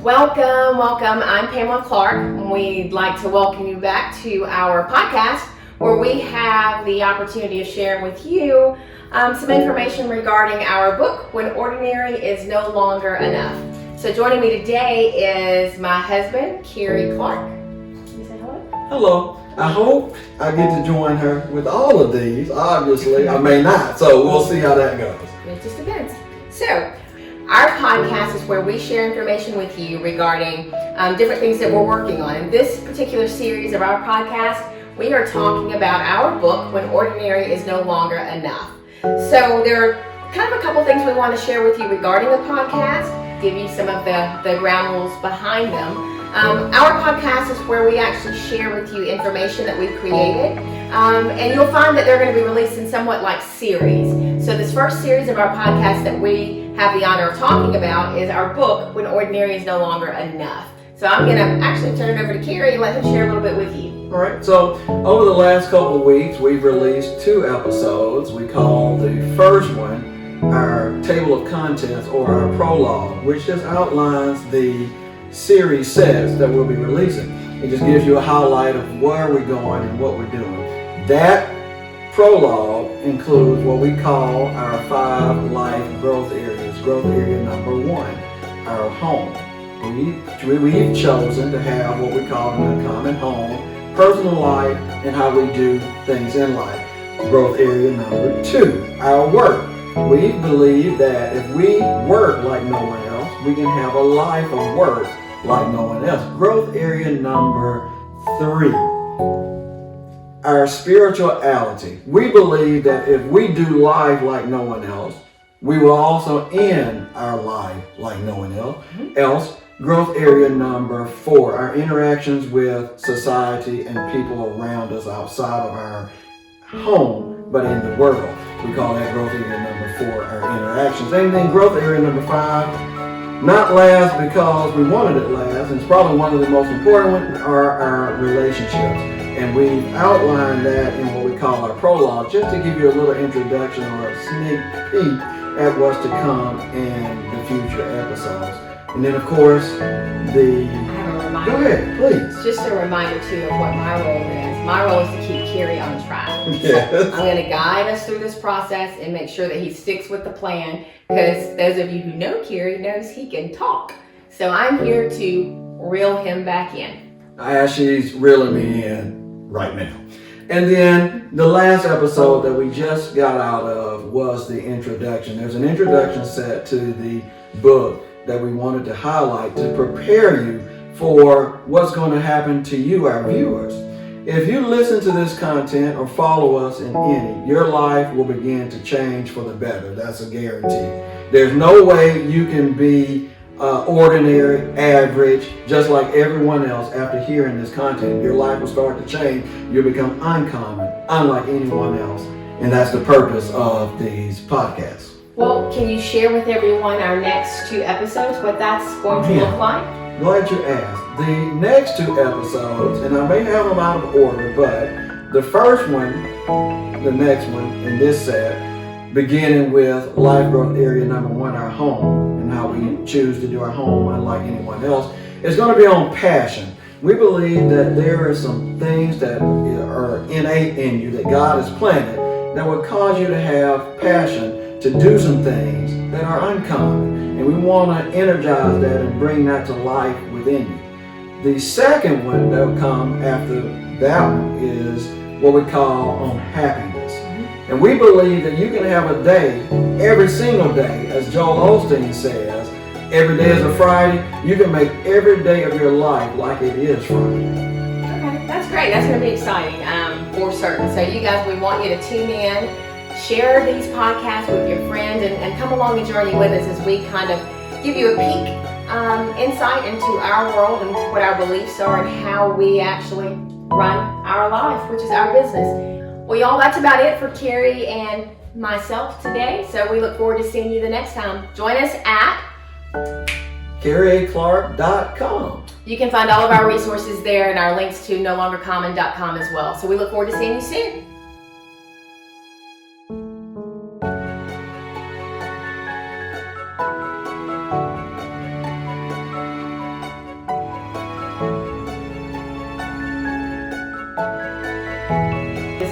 Welcome. I'm Pamela Clark, and we'd like to welcome you back to our podcast where we have the opportunity of sharing with you some information regarding our book, When Ordinary is No Longer Enough. So joining me today is my husband, Kerry Clark. Can you say hello? Hello. I hope I get to join her with all of these. Obviously, I may not, so we'll see how that goes. It just depends. So, our podcast is where we share information with you regarding different things that we're working on. In this particular series of our podcast, we are talking about our book, When Ordinary is No Longer Enough. So there are kind of a couple things we want to share with you regarding the podcast, give you some of the ground rules behind them. Our podcast is where we actually share with you information that we've created, and you'll find that they're going to be released in somewhat like series. So this first series of our podcast that we have the honor of talking about is our book, When Ordinary is No Longer Enough. So I'm going to actually turn it over to Kerry and let him share a little bit with you. All right, so over the last couple of weeks, we've released 2 episodes. We call the first one our table of contents or our prologue, which just outlines the series sets that we'll be releasing. It just gives you a highlight of where we're going and what we're doing. That prologue includes what we call our 5 life growth areas. Growth area number 1, our home. We've chosen to have what we call an uncommon home, personal life, and how we do things in life. Growth area number 2, our work. We believe that if we work like no one else, we can have a life of work like no one else. Growth area number 3, our spirituality. We believe that if we do life like no one else, we will also end our life like no one else. Growth area number 4, our interactions with society and people around us outside of our home, but in the world. We call that growth area number 4, our interactions. And then growth area number 5, not last because we wanted it last, and it's probably one of the most important ones, are our relationships. And we've outlined that in what we call our prologue, just to give you a little introduction or a sneak peek at what's to come in the future episodes. And then, of course, I have a reminder. Go ahead, please. Just a reminder, too, of what my role is. My role is to keep Kerry on track. Yes. I'm going to guide us through this process and make sure that he sticks with the plan, because those of you who know Kerry knows he can talk. So I'm here to reel him back in. She's reeling me in right now. And then the last episode that we just got out of was the introduction. There's an introduction set to the book that we wanted to highlight to prepare you for what's going to happen to you, our viewers. If you listen to this content or follow us in any, your life will begin to change for the better. That's a guarantee. There's no way you can be ordinary, average, just like everyone else. After hearing this content, your life will start to change. You'll become uncommon, unlike anyone else. And that's the purpose of these podcasts. Well, can you share with everyone our next 2 episodes, what that's going to look like? Glad you asked. The next 2 episodes, and I may have them out of order, but the first one, the next one in this set, beginning with life growth area number 1, our home, and how we choose to do our home unlike anyone else, is going to be on passion. We believe that there are some things that are innate in you that God has planted that will cause you to have passion to do some things that are uncommon. And we want to energize that and bring that to life within you. The second one that will come after that one is what we call on happiness. And we believe that you can have a day, every single day, as Joel Osteen says, every day is a Friday. You can make every day of your life like it is Friday. Okay, that's great. That's going to be exciting for certain. So you guys, we want you to tune in, share these podcasts with your friends, and come along the journey with us as we kind of give you a peek, insight into our world and what our beliefs are and how we actually run our life, which is our business. Well, y'all, that's about it for Kerry and myself today. So we look forward to seeing you the next time. Join us at CarrieClark.com. You can find all of our resources there and our links to nolongercommon.com as well. So we look forward to seeing you soon.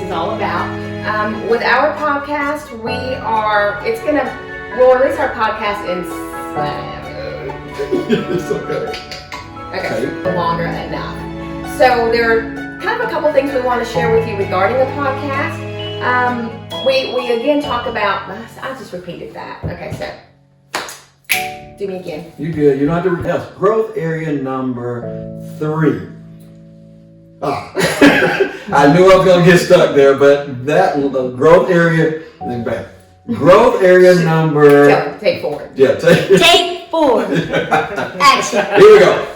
is all about. With our podcast, we'll release our podcast in It's okay. longer enough. So there are kind of a couple things we want to share with you regarding the podcast. We again talk about, I just repeated that. Okay, so do me again. You good. You don't have to yes. Growth area number 3. Oh. I knew I was going to get stuck there, but the growth area, then back. Growth area number... Take 4. Yeah, Take 4. Action. Here we go.